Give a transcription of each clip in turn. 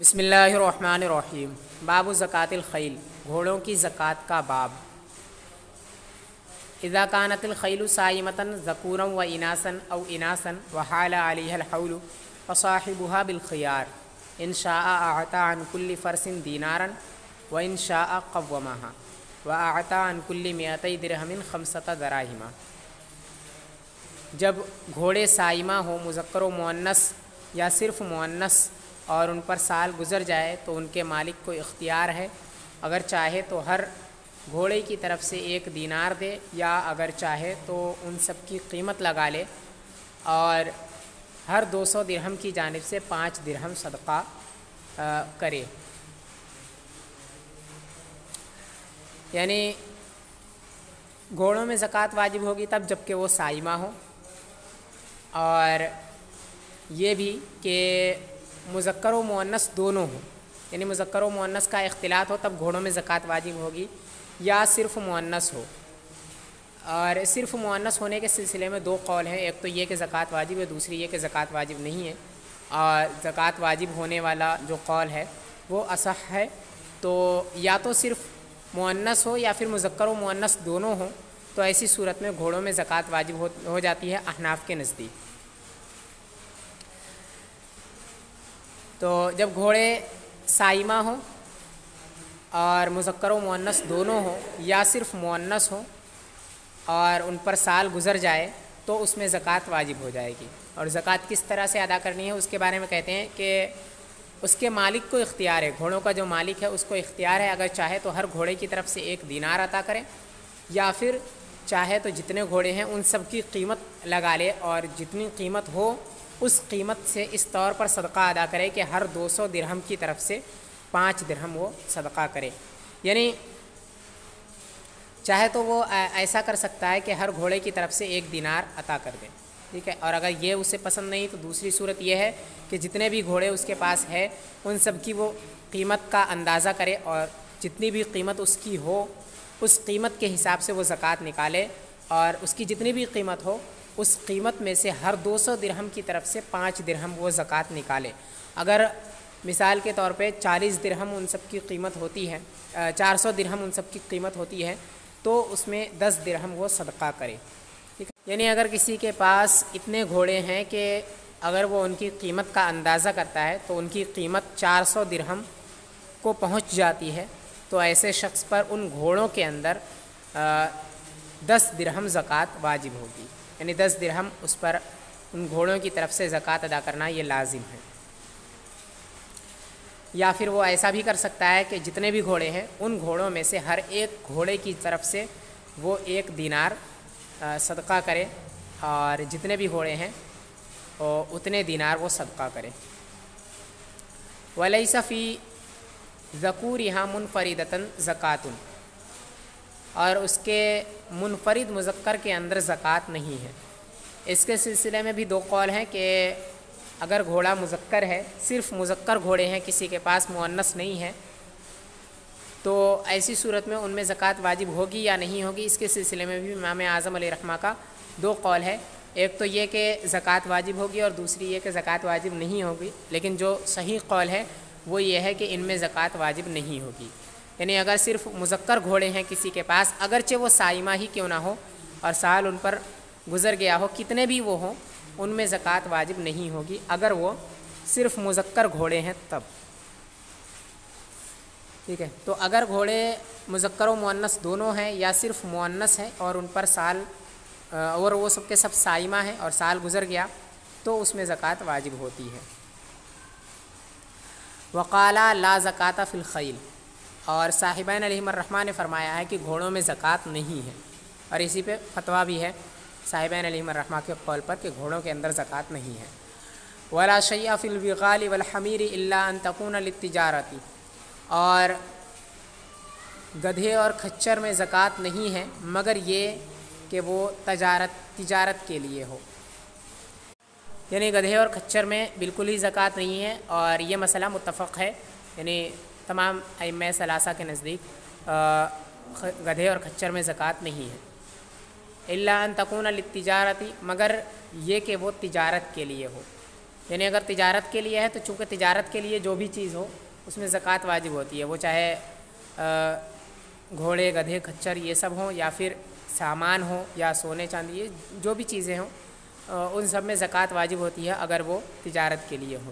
بسم اللہ الرحمن الرحیم۔ باب زکوٰۃ الخیل، گھوڑوں کی زکوٰۃ کا باب۔ اذا كانت الخیل صائمۃ ذکورا و اناثا او اناثا وحال علیها الحول فصاحبها بالخيار ان شاء اعطى عن كل فرس دینارا وان شاء قومها واعطى عن كل 200 درہم 5 دراہم۔ جب گھوڑے صائمہ ہو، مذکر و مؤنث یا صرف مؤنث، اور ان پر سال گزر جائے تو ان کے مالک کو اختیار ہے، اگر چاہے تو ہر گھوڑے کی طرف سے 1 دینار دے، یا اگر چاہے تو ان سب کی قیمت لگا لے اور ہر 200 درہم کی جانب سے 5 درہم صدقہ کرے۔ یعنی گھوڑوں میں زکوٰۃ واجب ہوگی تب جب کہ وہ صائمہ ہو، اور یہ بھی کہ مذکر و مؤنث دونوں ہوں، یعنی مذکر و مؤنث کا اختلاط ہو تب گھوڑوں میں زکوٰۃ واجب ہوگی، یا صرف مؤنث ہو۔ اور صرف مؤنث ہونے کے سلسلے میں 2 قول ہیں، ایک تو یہ کہ زکوٰۃ واجب ہے، دوسری یہ کہ زکوٰۃ واجب نہیں ہے۔ اور زکوٰۃ واجب ہونے والا جو قول ہے وہ اصح ہے، تو یا تو صرف مؤنث ہو یا پھر مذکر و مؤنث دونوں ہوں، تو ایسی صورت میں گھوڑوں میں زکوٰۃ واجب ہو جاتی ہے احناف کے نزدیک۔ تو جب گھوڑے صائمہ ہوں اور مذکر و مؤنث دونوں ہوں، یا صرف مؤنث ہوں اور ان پر سال گزر جائے تو اس میں زکوٰۃ واجب ہو جائے گی۔ اور زکوٰۃ کس طرح سے ادا کرنی ہے اس کے بارے میں کہتے ہیں کہ اس کے مالک کو اختیار ہے، گھوڑوں کا جو مالک ہے اس کو اختیار ہے، اگر چاہے تو ہر گھوڑے کی طرف سے 1 دینار عطا کرے، یا پھر چاہے تو جتنے گھوڑے ہیں ان سب کی قیمت لگا لے اور جتنی قیمت ہو اس قیمت سے اس طور پر صدقہ ادا کرے کہ ہر 200 درہم کی طرف سے 5 درہم وہ صدقہ کرے۔ یعنی چاہے تو وہ ایسا کر سکتا ہے کہ ہر گھوڑے کی طرف سے 1 دینار عطا کر دے، ٹھیک ہے۔ اور اگر یہ اسے پسند نہیں تو دوسری صورت یہ ہے کہ جتنے بھی گھوڑے اس کے پاس ہے ان سب کی وہ قیمت کا اندازہ کرے، اور جتنی بھی قیمت اس کی ہو اس قیمت کے حساب سے وہ زکوٰۃ نکالے، اور اس کی جتنی بھی قیمت ہو اس قیمت میں سے ہر 200 درہم کی طرف سے 5 درہم وہ زکوٰۃ نکالے۔ اگر مثال کے طور پہ 40 درہم ان سب کی قیمت ہوتی ہے، 400 درہم ان سب کی قیمت ہوتی ہے، تو اس میں 10 درہم وہ صدقہ کرے، ٹھیک ہے۔ یعنی اگر کسی کے پاس اتنے گھوڑے ہیں کہ اگر وہ ان کی قیمت کا اندازہ کرتا ہے تو ان کی قیمت 400 درہم کو پہنچ جاتی ہے، تو ایسے شخص پر ان گھوڑوں کے اندر 10 درہم زکوٰۃ واجب ہوگی، یعنی 10 درہم اس پر ان گھوڑوں کی طرف سے زکوٰۃ ادا کرنا یہ لازم ہے۔ یا پھر وہ ایسا بھی کر سکتا ہے کہ جتنے بھی گھوڑے ہیں ان گھوڑوں میں سے ہر ایک گھوڑے کی طرف سے وہ 1 دینار صدقہ کرے، اور جتنے بھی گھوڑے ہیں اتنے دینار وہ صدقہ کرے۔ وَلَيْسَ فِي ذَكُورِهَا مُنْفَرِدَةً زَكَاةٌ، اور اس کے منفرد مذکر کے اندر زکوٰۃ نہیں ہے۔ اس کے سلسلے میں بھی 2 قول ہیں کہ اگر گھوڑا مذکر ہے، صرف مذکر گھوڑے ہیں، کسی کے پاس مؤنث نہیں ہے، تو ایسی صورت میں ان میں زکوٰۃ واجب ہوگی یا نہیں ہوگی، اس کے سلسلے میں بھی امام اعظم علیہ رحمہ کا 2 قول ہے۔ ایک تو یہ کہ زکوٰۃ واجب ہوگی، اور دوسری یہ کہ زکوٰۃ واجب نہیں ہوگی، لیکن جو صحیح قول ہے وہ یہ ہے کہ ان میں زکوٰۃ واجب نہیں ہوگی۔ یعنی اگر صرف مذکر گھوڑے ہیں کسی کے پاس، اگرچہ وہ صائمہ ہی کیوں نہ ہو اور سال ان پر گزر گیا ہو، کتنے بھی وہ ہوں، ان میں زکوٰۃ واجب نہیں ہوگی اگر وہ صرف مذکر گھوڑے ہیں تب، ٹھیک ہے۔ تو اگر گھوڑے مذکر و مؤنث دونوں ہیں یا صرف مؤنث ہیں اور ان پر سال اور وہ سب کے سب صائمہ ہیں اور سال گزر گیا، تو اس میں زکوٰۃ واجب ہوتی ہے۔ وقال لا زکوٰۃ فی الخیل، اور صاحبین علیہم الرحمہ نے فرمایا ہے کہ گھوڑوں میں زکوٰۃ نہیں ہے، اور اسی پہ فتویٰ بھی ہے صاحبین علیہم الرحمہ کے قول پر کہ گھوڑوں کے اندر زکوٰۃ نہیں ہے۔ ولا شیء فی البغال والحمیر الا ان تکون للتجارۃ، اور گدھے اور کھچر میں زکوٰۃ نہیں ہے مگر یہ کہ وہ تجارت کے لیے ہو۔ یعنی گدھے اور کھچر میں بالکل ہی زکوٰۃ نہیں ہے، اور یہ مسئلہ متفق ہے، یعنی تمام ائمہ ثلاثہ کے نزدیک گدھے اور کھچر میں زکوٰۃ نہیں ہے۔ الا ان تکون للتجارۃ، مگر یہ کہ وہ تجارت کے لیے ہو۔ یعنی اگر تجارت کے لیے ہے تو چونکہ تجارت کے لیے جو بھی چیز ہو اس میں زکوٰۃ واجب ہوتی ہے، وہ چاہے گھوڑے، گدھے، کھچر یہ سب ہوں، یا پھر سامان ہو، یا سونے چاندی، یہ جو بھی چیزیں ہوں ان سب میں زکوٰۃ واجب ہوتی ہے اگر وہ تجارت کے لیے ہو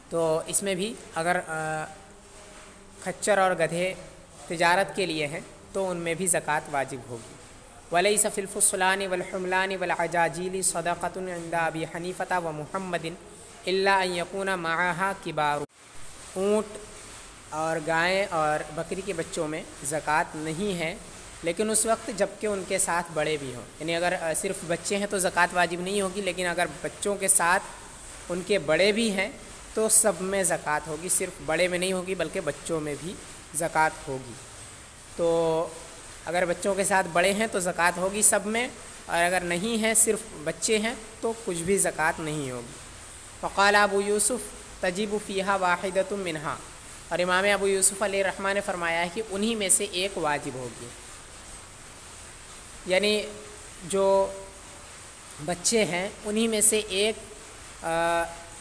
تو اس میں بھی اگر کھچر اور گدھے تجارت کے لیے ہیں تو ان میں بھی زکوٰۃ واجب ہوگی۔ وَلَيْسَ فِي الْفُصْلَانِ وَالْحُمْلَانِ وَالْعَجَاجِيلِ صَدَقَةٌ عِنْدَ أَبِي حَنِيفَةَ وَمُحَمَّدٍ إِلَّا أَن يَكُونَ مَعَهَا كِبَارٌ۔ اونٹ اور گائیں اور بکری کے بچوں میں زکوٰۃ نہیں ہے، لیکن اس وقت جب کہ ان کے ساتھ بڑے بھی ہوں، یعنی اگر صرف بچے ہیں تو زکوٰۃ واجب نہیں ہوگی، لیکن اگر بچوں کے ساتھ ان کے بڑے بھی ہیں تو سب میں زکوٰۃ ہوگی، صرف بڑے میں نہیں ہوگی بلکہ بچوں میں بھی زکوٰۃ ہوگی۔ تو اگر بچوں کے ساتھ بڑے ہیں تو زکوٰۃ ہوگی سب میں، اور اگر نہیں ہیں صرف بچے ہیں تو کچھ بھی زکوٰۃ نہیں ہوگی۔ وقال ابو یوسف تجب فیہا واحدۃ منہا، اور امام ابو یوسف علیہ الرحمٰ نے فرمایا ہے کہ انہی میں سے ایک واجب ہوگی، یعنی جو بچے ہیں انہی میں سے ایک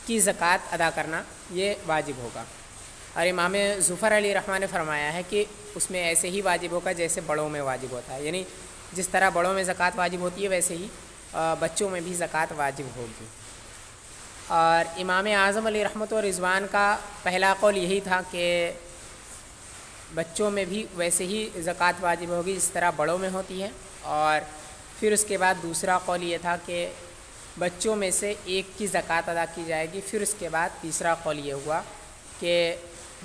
کی زکوٰۃ ادا کرنا یہ واجب ہوگا۔ اور امام ظفر علیہ الرحمٰ نے فرمایا ہے کہ اس میں ایسے ہی واجب ہوگا جیسے بڑوں میں واجب ہوتا ہے، یعنی جس طرح بڑوں میں زکوٰۃ واجب ہوتی ہے ویسے ہی بچوں میں بھی زکوٰۃ واجب ہوگی۔ اور امام اعظم علیہ رحمۃ و رضوان کا پہلا قول یہی تھا کہ بچوں میں بھی ویسے ہی زکوٰۃ واجب ہوگی جس طرح بڑوں میں ہوتی ہے، اور پھر اس کے بعد دوسرا قول یہ تھا کہ بچوں میں سے ایک کی زکوٰۃ ادا کی جائے گی، پھر اس کے بعد تیسرا قول یہ ہوا کہ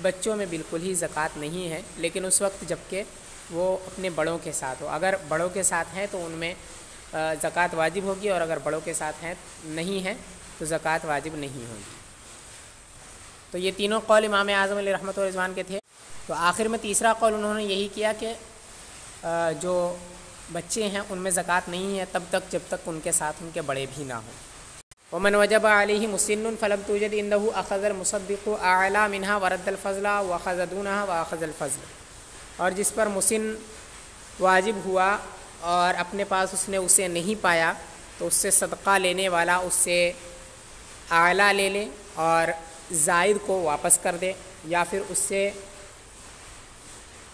بچوں میں بالکل ہی زکوٰۃ نہیں ہے، لیکن اس وقت جب کہ وہ اپنے بڑوں کے ساتھ ہو، اگر بڑوں کے ساتھ ہیں تو ان میں زکوٰۃ واجب ہوگی، اور اگر بڑوں کے ساتھ ہیں نہیں ہیں تو زکوٰۃ واجب نہیں ہوگی۔ تو یہ تینوں قول امام اعظم علیہ رحمۃ و رضوان کے تھے۔ تو آخر میں تیسرا قول انہوں نے یہی کیا کہ جو بچے ہیں ان میں زکوٰۃ نہیں ہے تب تک جب تک ان کے ساتھ ان کے بڑے بھی نہ ہوں۔ ومن وجب علیہ مسن فلم توجد عنده اخذ المصدق اعلی منها ورد الفضل واخذ دونها واخذ الفضل، اور جس پر مسن واجب ہوا اور اپنے پاس اس نے اسے نہیں پایا تو اس سے صدقہ لینے والا اس سے اعلیٰ لے لے اور زائد کو واپس کر دے، یا پھر اس سے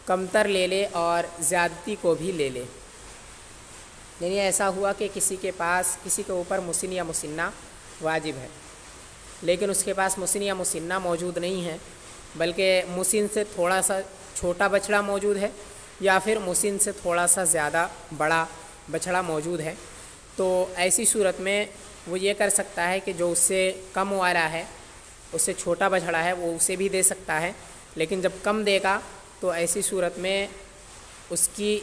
کمتر لے لے اور زیادتی کو بھی لے لے۔ یعنی ایسا ہوا کہ کسی کے اوپر مسن یا مسنہ واجب ہے، لیکن اس کے پاس مسن یا مسنہ موجود نہیں ہے، بلکہ مسن سے تھوڑا سا چھوٹا بچڑا موجود ہے یا پھر مسن سے تھوڑا سا زیادہ بڑا بچڑا موجود ہے، تو ایسی صورت میں وہ یہ کر سکتا ہے کہ جو اس سے کم والا ہے، اس سے چھوٹا بچڑا ہے، وہ اسے بھی دے سکتا ہے، لیکن جب کم دے گا تو ایسی صورت میں اس کی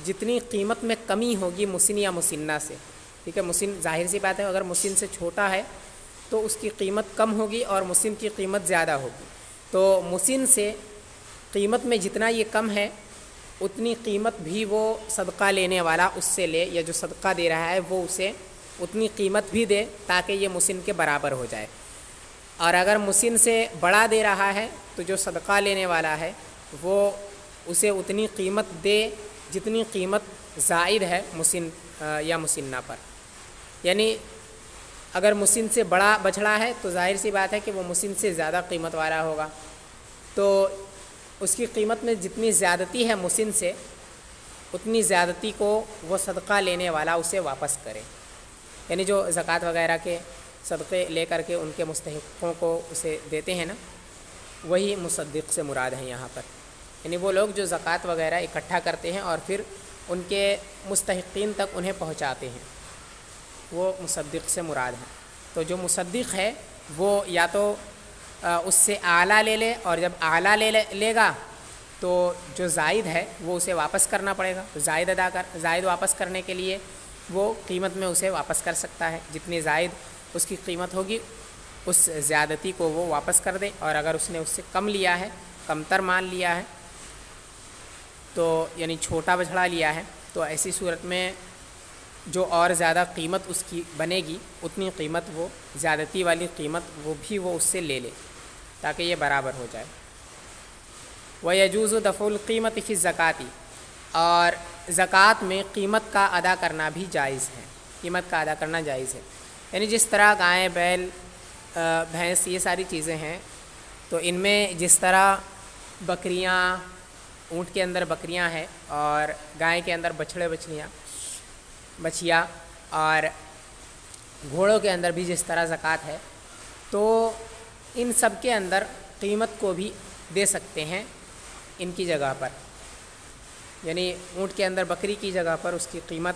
جتنی قیمت میں کمی ہوگی مسن یا مسنہ سے، ٹھیک ہے، مسن ظاہر سی بات ہے اگر مسن سے چھوٹا ہے تو اس کی قیمت کم ہوگی اور مسن کی قیمت زیادہ ہوگی، تو مسن سے قیمت میں جتنا یہ کم ہے اتنی قیمت بھی وہ صدقہ لینے والا اس سے لے، یا جو صدقہ دے رہا ہے وہ اسے اتنی قیمت بھی دے تاکہ یہ مسن کے برابر ہو جائے، اور اگر مسن سے بڑا دے رہا ہے تو جو صدقہ لینے والا ہے وہ اسے اتنی قیمت دے جتنی قیمت زائد ہے مسن یا مسنہ پر، یعنی اگر مسن سے بڑا بچڑا ہے تو ظاہر سی بات ہے کہ وہ مسن سے زیادہ قیمت والا ہوگا، تو اس کی قیمت میں جتنی زیادتی ہے مسن سے اتنی زیادتی کو وہ صدقہ لینے والا اسے واپس کرے، یعنی جو زکوٰۃ وغیرہ کے صدقے لے کر کے ان کے مستحقوں کو اسے دیتے ہیں نا، وہی مصدق سے مراد ہیں یہاں پر، یعنی وہ لوگ جو زکوٰۃ وغیرہ اکٹھا کرتے ہیں اور پھر ان کے مستحقین تک انہیں پہنچاتے ہیں، وہ مصدق سے مراد ہیں۔ تو جو مصدق ہے وہ یا تو اس سے اعلیٰ لے لے، اور جب اعلیٰ لے گا تو جو زائد ہے وہ اسے واپس کرنا پڑے گا، تو زائد واپس کرنے کے لیے وہ قیمت میں اسے واپس کر سکتا ہے، جتنی زائد اس کی قیمت ہوگی اس زیادتی کو وہ واپس کر دے، اور اگر اس نے اس سے کم لیا ہے، کمتر مال لیا ہے، تو یعنی چھوٹا بچھڑا لیا ہے، تو ایسی صورت میں جو اور زیادہ قیمت اس کی بنے گی اتنی قیمت وہ زیادتی والی قیمت وہ بھی وہ اس سے لے لے تاکہ یہ برابر ہو جائے۔ وَيَجُوزُ دَفْعُ الْقِيمَةِ فِي الزَّكَاةِ، اور زکوٰۃ میں قیمت کا ادا کرنا بھی جائز ہے، قیمت کا ادا کرنا جائز ہے، یعنی جس طرح گائے، بیل، بھینس یہ ساری چیزیں ہیں، تو ان میں جس طرح بکریاں، اونٹ کے اندر بکریاں ہیں اور گائے کے اندر بچھیا اور گھوڑوں کے اندر بھی جس طرح زکوٰۃ ہے، تو ان سب کے اندر قیمت کو بھی دے سکتے ہیں ان کی جگہ پر، یعنی اونٹ کے اندر بکری کی جگہ پر اس کی قیمت،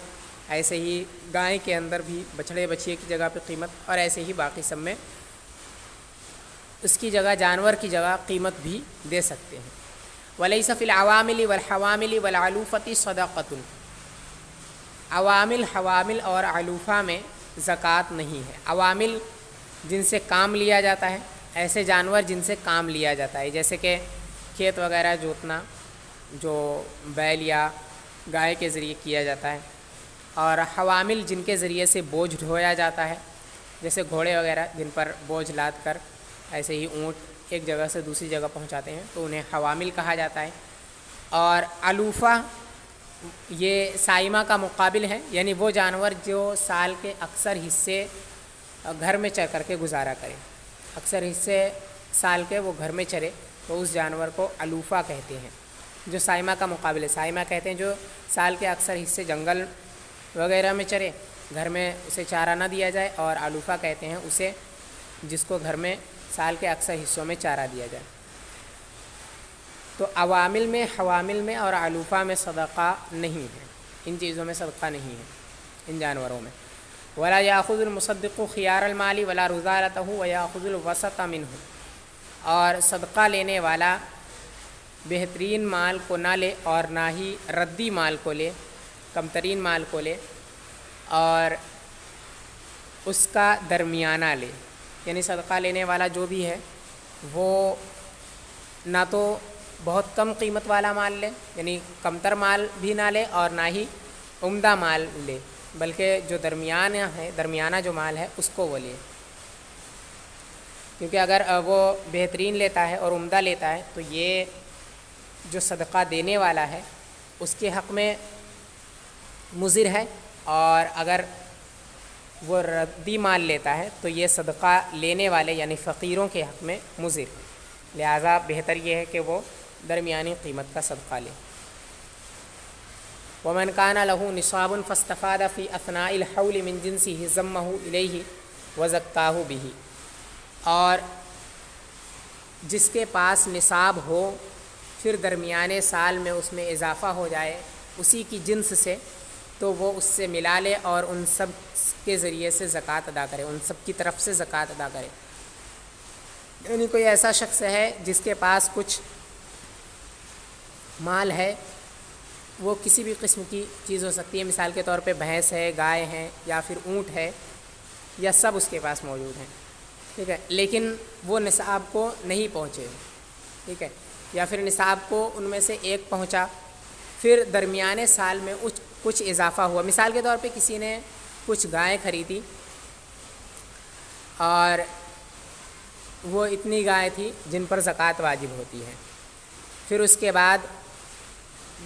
ایسے ہی گائے کے اندر بھی بچھڑے بچھیے کی جگہ پہ قیمت، اور ایسے ہی باقی سب میں اس کی جگہ، جانور کی جگہ قیمت بھی دے سکتے ہیں۔ وَلَيْسَ فِي الْعَوَامِلِ وَالْحَوَامِلِ وَالْعَلُوفَةِ صَدَقَةٌ، عوامل، حوامل اور علوفہ میں زکوٰۃ نہیں ہے۔ عوامل جن سے کام لیا جاتا ہے، ایسے جانور جن سے کام لیا جاتا ہے، جیسے کہ کھیت وغیرہ جوتنا جو بیل یا گائے کے ذریعے کیا جاتا ہے، اور حوامل جن کے ذریعے سے بوجھ ڈھویا جاتا ہے، جیسے گھوڑے وغیرہ جن پر بوجھ لاد کر ایسے ہی اونٹ ایک جگہ سے دوسری جگہ پہنچاتے ہیں، تو انہیں حوامل کہا جاتا ہے۔ اور علوفہ یہ سائمہ کا مقابل ہے، یعنی وہ جانور جو سال کے اکثر حصے گھر میں چر کر کے گزارا کرے، اکثر حصے سال کے وہ گھر میں چرے، تو اس جانور کو علوفہ کہتے ہیں، جو سائمہ کا مقابل ہے۔ سائمہ کہتے ہیں جو سال کے اکثر حصے جنگل وغیرہ میں چرے، گھر میں اسے چارہ نہ دیا جائے، اور علوفہ کہتے ہیں اسے جس کو گھر میں سال کے اکثر حصوں میں چارہ دیا جائے۔ تو عوامل میں، حوامل میں اور علوفہ میں صدقہ نہیں ہے، ان چیزوں میں صدقہ نہیں ہے، ان جانوروں میں۔ ولا یاخذ المصدق خیار المال ولا رضالتہ ویاخذ الوسط منہ، اور صدقہ لینے والا بہترین مال کو نہ لے اور نہ ہی ردی مال کو لے، کمترین مال کو لے، اور اس کا درمیانہ لے، یعنی صدقہ لینے والا جو بھی ہے وہ نہ تو بہت کم قیمت والا مال لے، یعنی کمتر مال بھی نہ لے اور نہ ہی عمدہ مال لے، بلکہ جو درمیانہ جو مال ہے اس کو وہ لے، کیونکہ اگر وہ بہترین لیتا ہے اور عمدہ لیتا ہے تو یہ جو صدقہ دینے والا ہے اس کے حق میں مضر ہے، اور اگر وہ ردی مال لیتا ہے تو یہ صدقہ لینے والے یعنی فقیروں کے حق میں مضر ہے، لہٰذا بہتر یہ ہے کہ وہ درمیانی قیمت کا صدقہ لے۔ ومن کان لہ نصاب فاستفاد فی اثناء الحول من جنسہ ضمہ الیہ وزکاہ بہ، اور جس کے پاس نصاب ہو پھر درمیانے سال میں اس میں اضافہ ہو جائے اسی کی جنس سے، تو وہ اس سے ملا لے اور ان سب کے ذریعے سے زکوٰۃ ادا کرے، ان سب کی طرف سے زکوٰۃ ادا کرے۔ یعنی کوئی ایسا شخص ہے جس کے پاس کچھ مال ہے، وہ کسی بھی قسم کی چیز ہو سکتی ہے، مثال کے طور پہ بھینس ہے، گائے ہیں، یا پھر اونٹ ہے، یا سب اس کے پاس موجود ہیں، ٹھیک ہے، لیکن وہ نصاب کو نہیں پہنچے، ٹھیک ہے، یا پھر نصاب کو ان میں سے ایک پہنچا، پھر درمیانے سال میں کچھ اضافہ ہوا۔ مثال کے طور پہ کسی نے کچھ گائے خریدی اور وہ اتنی گائے تھی جن پر زکوٰۃ واجب ہوتی ہے، پھر اس کے بعد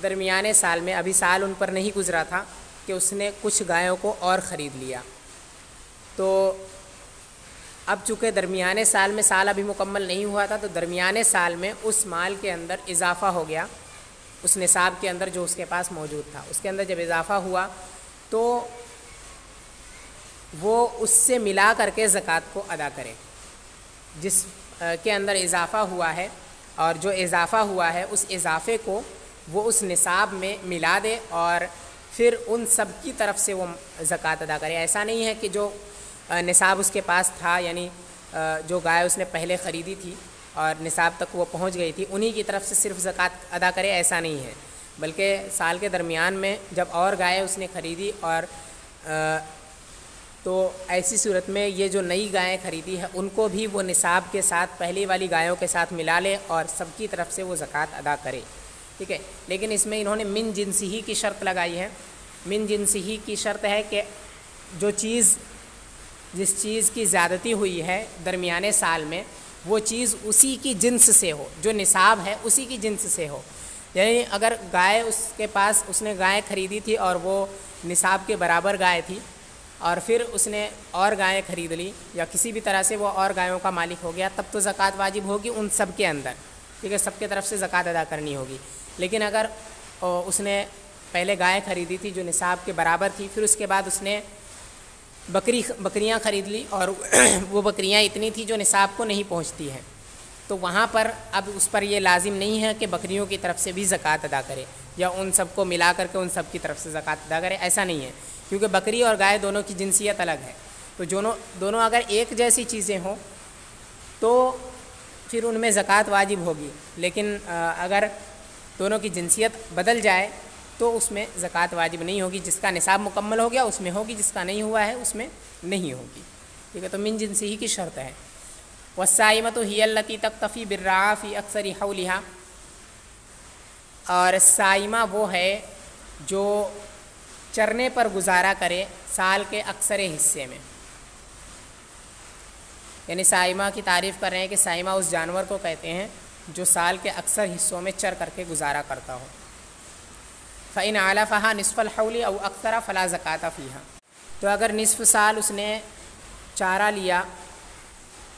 درمیانے سال میں، ابھی سال ان پر نہیں گزرا تھا کہ اس نے کچھ گایوں کو اور خرید لیا، تو اب چونکہ درمیانے سال میں سال ابھی مکمل نہیں ہوا تھا، تو درمیانے سال میں اس مال کے اندر اضافہ ہو گیا، اس نصاب کے اندر جو اس کے پاس موجود تھا، اس کے اندر جب اضافہ ہوا تو وہ اس سے ملا کر کے زکوٰۃ کو ادا کرے، جس کے اندر اضافہ ہوا ہے، اور جو اضافہ ہوا ہے اس اضافے کو وہ اس نصاب میں ملا دے اور پھر ان سب کی طرف سے وہ زکوٰۃ ادا کرے۔ ایسا نہیں ہے کہ جو نصاب اس کے پاس تھا، یعنی جو گائے اس نے پہلے خریدی تھی اور نصاب تک وہ پہنچ گئی تھی، انہی کی طرف سے صرف زکوٰۃ ادا کرے، ایسا نہیں ہے، بلکہ سال کے درمیان میں جب اور گائے اس نے خریدی اور تو ایسی صورت میں یہ جو نئی گائیں خریدی ہے ان کو بھی وہ نصاب کے ساتھ پہلی والی گایوں کے ساتھ ملا لے اور سب کی طرف سے وہ زکوٰۃ ادا کرے، ٹھیک ہے۔ لیکن اس میں انہوں نے من جنسی ہی کی شرط لگائی ہے۔ من جنسی ہی کی شرط ہے کہ جس چیز کی زیادتی ہوئی ہے درمیانے سال میں، وہ چیز اسی کی جنس سے ہو، جو نصاب ہے اسی کی جنس سے ہو، یعنی اگر گائے اس کے پاس اس نے گائے خریدی تھی اور وہ نصاب کے برابر گائے تھی، اور پھر اس نے اور گائیں خرید لی یا کسی بھی طرح سے وہ اور گایوں کا مالک ہو گیا، تب تو زکوٰۃ واجب ہوگی ان سب کے اندر، ٹھیک ہے، سب کے طرف سے زکوٰۃ ادا کرنی ہوگی۔ لیکن اگر اس نے پہلے گائے خریدی تھی جو نصاب کے برابر تھی، پھر اس کے بعد اس نے بکریاں خرید لی اور وہ بکریاں اتنی تھی جو نصاب کو نہیں پہنچتی ہیں، تو وہاں پر اب اس پر یہ لازم نہیں ہے کہ بکریوں کی طرف سے بھی زکوٰۃ ادا کرے یا ان سب کو ملا کر کے ان سب کی طرف سے زکوٰۃ ادا کرے، ایسا نہیں ہے، کیونکہ بکری اور گائے دونوں کی جنسیت الگ ہے۔ تو دونوں اگر ایک جیسی چیزیں ہوں تو پھر ان میں زکوٰۃ واجب ہوگی، لیکن اگر دونوں کی جنسیت بدل جائے تو اس میں زکوٰۃ واجب نہیں ہوگی۔ جس کا نصاب مکمل ہو گیا اس میں ہوگی، جس کا نہیں ہوا ہے اس میں نہیں ہوگی، ٹھیک ہے، تو من جنسی ہی کی شرط ہے۔ والصائمۃ ہی التی تکتفی بالرعاء فی اکثر حولہا، اور صائمہ وہ ہے جو چرنے پر گزارا کرے سال کے اکثر حصے میں، یعنی صائمہ کی تعریف کر رہے ہیں کہ صائمہ اس جانور کو کہتے ہیں جو سال کے اکثر حصوں میں چر کر کے گزارا کرتا ہو۔ فإن علفها نصف الحول او اکثر فلا زکاۃ فیہا، تو اگر نصف سال اس نے چارہ لیا،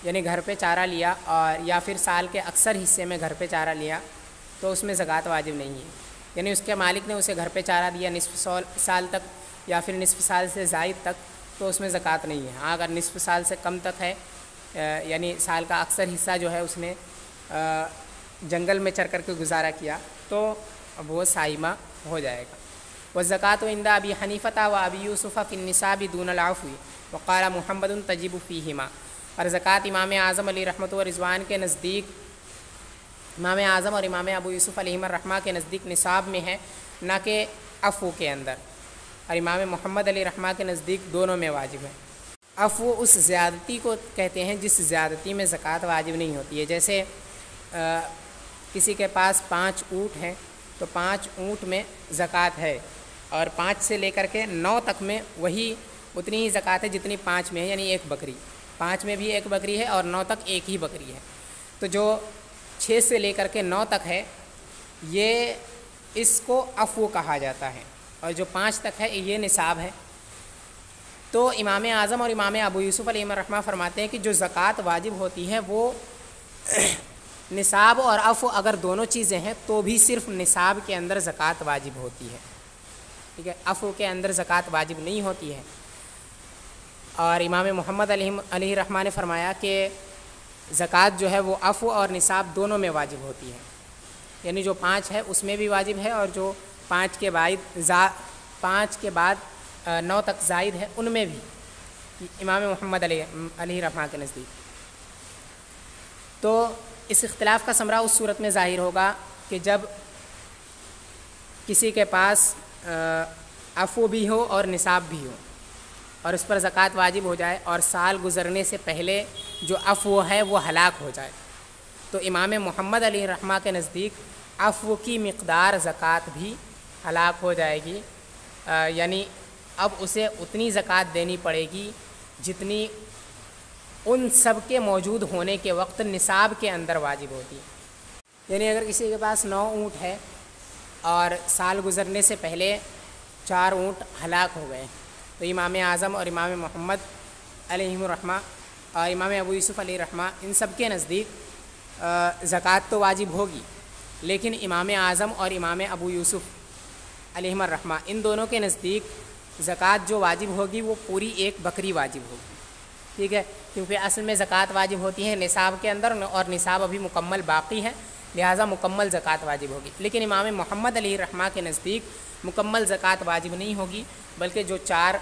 یعنی گھر پہ چارہ لیا، اور یا پھر سال کے اکثر حصے میں گھر پہ چارہ لیا تو اس میں زکوٰۃ واجب نہیں ہے، یعنی اس کے مالک نے اسے گھر پہ چارہ دیا نصف سال تک یا پھر نصف سال سے زائد تک، تو اس میں زکوٰۃ نہیں ہے۔ ہاں اگر نصف سال سے کم تک ہے، یعنی سال کا اکثر حصہ جو ہے اس نے جنگل میں چر کر کے گزارا کیا، تو وہ صائمہ ہو جائے گا۔ والزکاۃ عند ابی حنیفہ و ابی یوسف فی النصاب دون العفو وقال محمد تجب فیہما، اور زکوٰۃ امام اعظم علیہ رحمۃ و رضوان کے نزدیک، امام اعظم اور امام ابو یوسف علیہ الرحمہ کے نزدیک نصاب میں ہے، نہ کہ عفو کے اندر، اور امام محمد علیہ رحمہ کے نزدیک دونوں میں واجب ہے۔ عفو اس زیادتی کو کہتے ہیں جس زیادتی میں زکوٰۃ واجب نہیں ہوتی ہے، جیسے کسی کے پاس 5 اونٹ ہیں تو 5 اونٹ میں زکوٰۃ ہے، اور 5 سے لے کر کے 9 تک میں وہی اتنی ہی زکوٰۃ ہے جتنی 5 میں ہے، یعنی ایک بکری، 5 میں بھی ایک بکری ہے اور 9 تک ایک ہی بکری ہے۔ تو جو 6 سے لے کر کے 9 تک ہے یہ اس کو عفو کہا جاتا ہے، اور جو 5 تک ہے یہ نصاب ہے۔ تو امام اعظم اور امام ابو یوسف علیہ الرحمہ فرماتے ہیں کہ جو زکوٰۃ واجب ہوتی ہے وہ نصاب اور عفو اگر دونوں چیزیں ہیں تو بھی صرف نصاب کے اندر زکوٰۃ واجب ہوتی ہے، ٹھیک ہے، عفو کے اندر زکوٰۃ واجب نہیں ہوتی ہے۔ اور امام محمد علیہ الرحمہ نے فرمایا کہ زکوٰۃ جو ہے وہ عفو اور نصاب دونوں میں واجب ہوتی ہے، یعنی جو 5 ہے اس میں بھی واجب ہے، اور جو 5 کے بعد 9 تک زائد ہے ان میں بھی، امام محمد علیہ الرحمہ کے نزدیک۔ تو اس اختلاف کا ثمرہ اس صورت میں ظاہر ہوگا کہ جب کسی کے پاس عفو بھی ہو اور نصاب بھی ہو اور اس پر زکوٰۃ واجب ہو جائے، اور سال گزرنے سے پہلے جو عفو ہے وہ ہلاک ہو جائے، تو امام محمد علیہ الرحمہ کے نزدیک عفو کی مقدار زکوٰۃ بھی ہلاک ہو جائے گی، یعنی اب اسے اتنی زکوٰۃ دینی پڑے گی جتنی ان سب کے موجود ہونے کے وقت نصاب کے اندر واجب ہوتی ہے۔ یعنی اگر کسی کے پاس 9 اونٹ ہے اور سال گزرنے سے پہلے 4 اونٹ ہلاک ہو گئے، تو امام اعظم اور امام محمد علیہ الرحمہ اور امام ابو یوسف علیہ الرحمہ ان سب کے نزدیک زکوٰۃ تو واجب ہوگی، لیکن امام اعظم اور امام ابو یوسف علیہ الرحمہ ان دونوں کے نزدیک زکوٰۃ جو واجب ہوگی وہ پوری ایک بکری واجب ہوگی، ٹھیک ہے، کیونکہ اصل میں زکوٰۃ واجب ہوتی ہے نصاب کے اندر، اور نصاب ابھی مکمل باقی ہے، لہٰذا مکمل زکوٰۃ واجب ہوگی۔ لیکن امام محمد علیہ الرحمہ کے نزدیک مکمل زکوٰۃ واجب نہیں ہوگی، بلکہ جو 4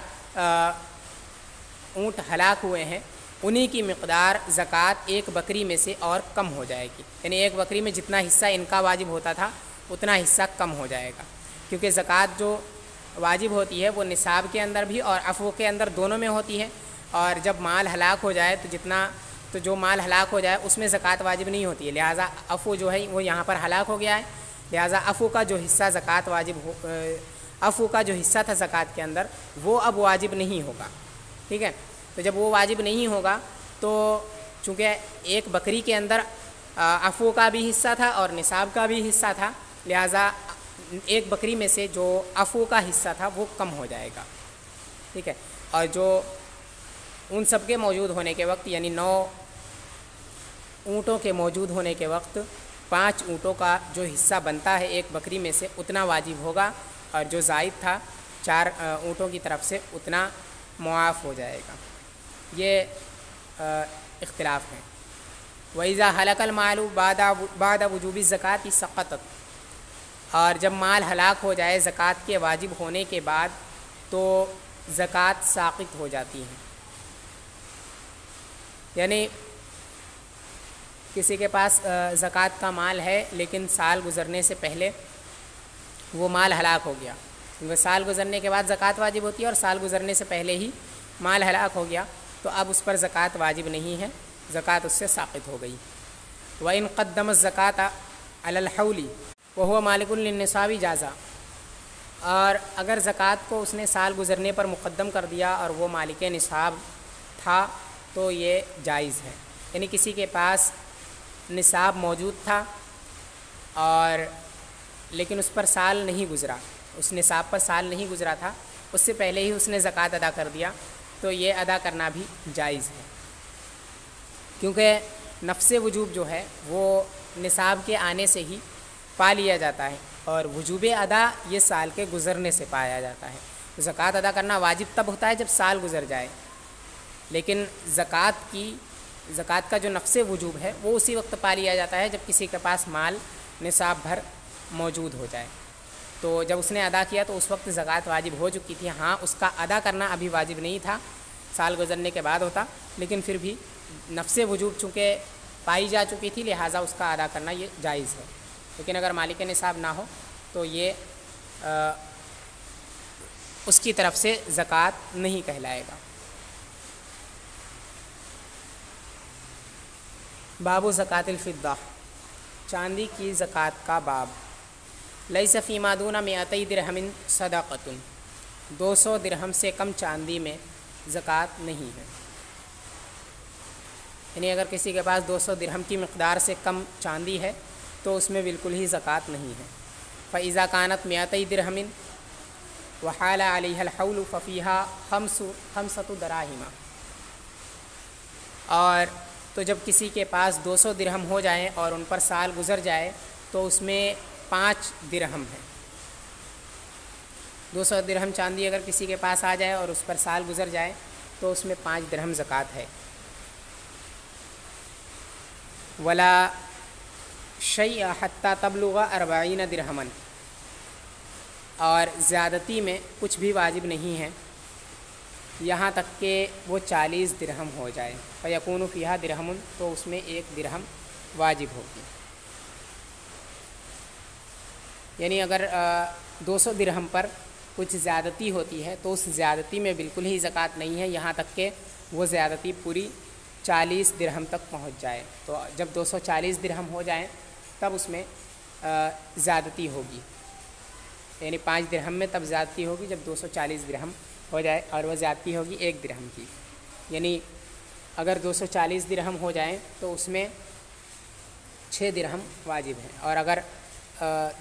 اونٹ ہلاک ہوئے ہیں انہی کی مقدار زکوٰۃ ایک بکری میں سے اور کم ہو جائے گی، یعنی ایک بکری میں جتنا حصہ ان کا واجب ہوتا تھا اتنا حصہ کم ہو جائے گا، کیونکہ زکوٰۃ جو واجب ہوتی ہے وہ نصاب کے اندر بھی اور عفو کے اندر دونوں میں ہوتی ہے، اور جب مال ہلاک ہو جائے تو جو مال ہلاک ہو جائے اس میں زکوٰۃ واجب نہیں ہوتی ہے، لہٰذا عفو جو ہے وہ یہاں پر ہلاک ہو گیا ہے، لہٰذا عفو کا جو حصہ زکوٰۃ عفو کا جو حصہ تھا زکوٰۃ کے اندر وہ اب واجب نہیں ہوگا، ٹھیک ہے۔ تو جب وہ واجب نہیں ہوگا تو چونکہ ایک بکری کے اندر عفو کا بھی حصہ تھا اور نصاب کا بھی حصہ تھا، لہٰذا ایک بکری میں سے جو عفو کا حصہ تھا وہ کم ہو جائے گا، ٹھیک ہے۔ اور جو ان سب کے موجود ہونے کے وقت یعنی 9 اونٹوں کے موجود ہونے کے وقت 5 اونٹوں کا جو حصہ بنتا ہے ایک بکری میں سے اتنا واجب ہوگا، اور جو زائد تھا 4 اونٹوں کی طرف سے اتنا معاف ہو جائے گا۔ یہ اختلاف ہے۔ وَإِذَا هَلَكَ الْمَالُ بَعْدَ وُجُوبِ الزَّكَاةِ سَقَطَتْ، اور جب مال ہلاک ہو جائے زکوٰۃ کے واجب ہونے کے بعد تو زکوٰۃ ساقط ہو جاتی ہے۔ یعنی کسی کے پاس زکوٰۃ کا مال ہے لیکن سال گزرنے سے پہلے وہ مال ہلاک ہو گیا، کیونکہ سال گزرنے کے بعد زکوٰۃ واجب ہوتی ہے اور سال گزرنے سے پہلے ہی مال ہلاک ہو گیا، تو اب اس پر زکوٰۃ واجب نہیں ہے، زکوٰۃ اس سے ساقط ہو گئی۔ وَإِن قَدَّمَ الزَّكَاةَ عَلَى الْحَوْلِ وَهُوَ مَالِكٌ لِلنِّصَابِ جَازَ، اور اگر زکوٰۃ کو اس نے سال گزرنے پر مقدم کر دیا اور وہ مالک نصاب تھا تو یہ جائز ہے۔ یعنی کسی کے پاس نصاب موجود تھا اور لیکن اس پر سال نہیں گزرا، اس نصاب پر سال نہیں گزرا تھا، اس سے پہلے ہی اس نے زکوٰۃ ادا کر دیا، تو یہ ادا کرنا بھی جائز ہے، کیونکہ نفس وجوب جو ہے وہ نصاب کے آنے سے ہی پا لیا جاتا ہے، اور وجوب ادا یہ سال کے گزرنے سے پایا جاتا ہے۔ زکوٰۃ ادا کرنا واجب تب ہوتا ہے جب سال گزر جائے، لیکن زکوٰۃ کا جو نفس وجوب ہے وہ اسی وقت پا لیا جاتا ہے جب کسی کے پاس مال نصاب بھر موجود ہو جائے۔ تو جب اس نے ادا کیا تو اس وقت زکوٰۃ واجب ہو چکی تھی، ہاں اس کا ادا کرنا ابھی واجب نہیں تھا، سال گزرنے کے بعد ہوتا، لیکن پھر بھی نفس وجوب چونکہ پائی جا چکی تھی لہٰذا اس کا ادا کرنا یہ جائز ہے۔ لیکن اگر مالک نصاب نہ ہو تو یہ اس کی طرف سے زکوٰۃ نہیں کہلائے گا۔ باب زکوٰۃ الفضہ، چاندی کی زکوٰۃ کا باب۔ لیس فیما دون 200 درہم صدقۃ، 200 درہم سے کم چاندی میں زکوٰۃ نہیں ہے۔ یعنی اگر کسی کے پاس 200 درہم کی مقدار سے کم چاندی ہے تو اس میں بالکل ہی زکوٰۃ نہیں ہے۔ فَإِذَا كَانَتْ 200 درہم وحال علیہ الحول ففیہا 5 دراہم، اور تو جب کسی کے پاس 200 درہم ہو جائیں اور ان پر سال گزر جائے تو اس میں 5 درہم ہے۔ 200 درہم چاندی اگر کسی کے پاس آ جائے اور اس پر سال گزر جائے تو اس میں 5 درہم زکوٰۃ ہے۔ ولا شیء حتی تبلغ 40 درہما، اور زیادتی میں کچھ بھی واجب نہیں ہے یہاں تک کہ وہ 40 درہم ہو جائے۔ فیکون فیہا درہم، تو اس میں 1 درہم واجب ہوگی۔ یعنی اگر 200 درہم پر کچھ زیادتی ہوتی ہے تو اس زیادتی میں بالکل ہی زکوٰۃ نہیں ہے یہاں تک کہ وہ زیادتی پوری 40 درہم تک پہنچ جائے۔ تو جب 240 درہم ہو جائیں تب اس میں زیادتی ہوگی، یعنی 5 درہم میں تب زیادتی ہوگی جب 240 درہم ہو جائے، اور وہ زیادتی ہوگی 1 درہم کی۔ یعنی اگر 240 درہم ہو جائیں تو اس میں 6 درہم واجب ہیں، اور اگر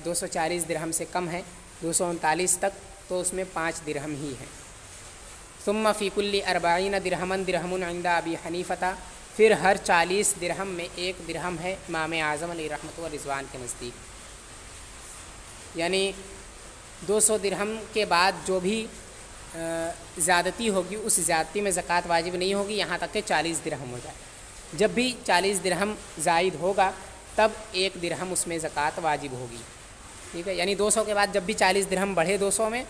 240 درہم سے کم ہے 239 تک تو اس میں 5 درہم ہی ہیں۔ ثم فی کل 40 درہما درہم عند ابی حنیفہ، پھر ہر 40 درہم میں 1 درہم ہے امام اعظم علیہ رحمۃ و رضوان کے نزدیک۔ یعنی 200 درہم کے بعد جو بھی زیادتی ہوگی اس زیادتی میں زکوٰۃ واجب نہیں ہوگی یہاں تک کہ 40 درہم ہو جائے۔ جب بھی 40 درہم زائد ہوگا تب 1 درہم اس میں زکوٰۃ واجب ہوگی، ٹھیک ہے۔ یعنی 200 کے بعد جب بھی 40 درہم بڑھے 200 میں